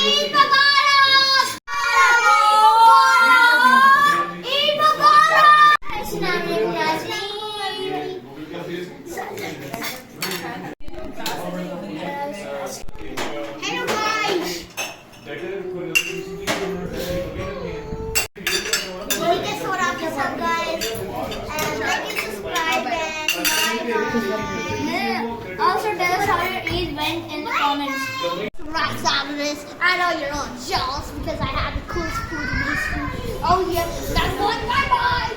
Hello guys! Guys, what up, what's up guys? And like and subscribe and also tell us how your Eid went in the comments. Right out of this, I know you're all jealous because I had the coolest food in history. Oh yeah, that's going bye-bye!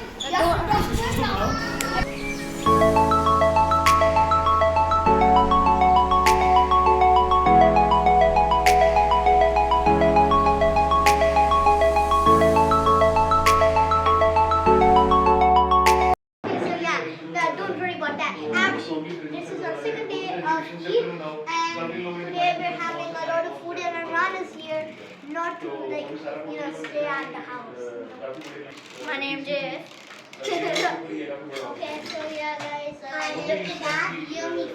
Don't worry about that. Actually, this is our second day of Eid, and today we're having a lot of food, and our run is here, not to stay at the house. My name's Jeff. Okay, so yeah, guys, look at that yummy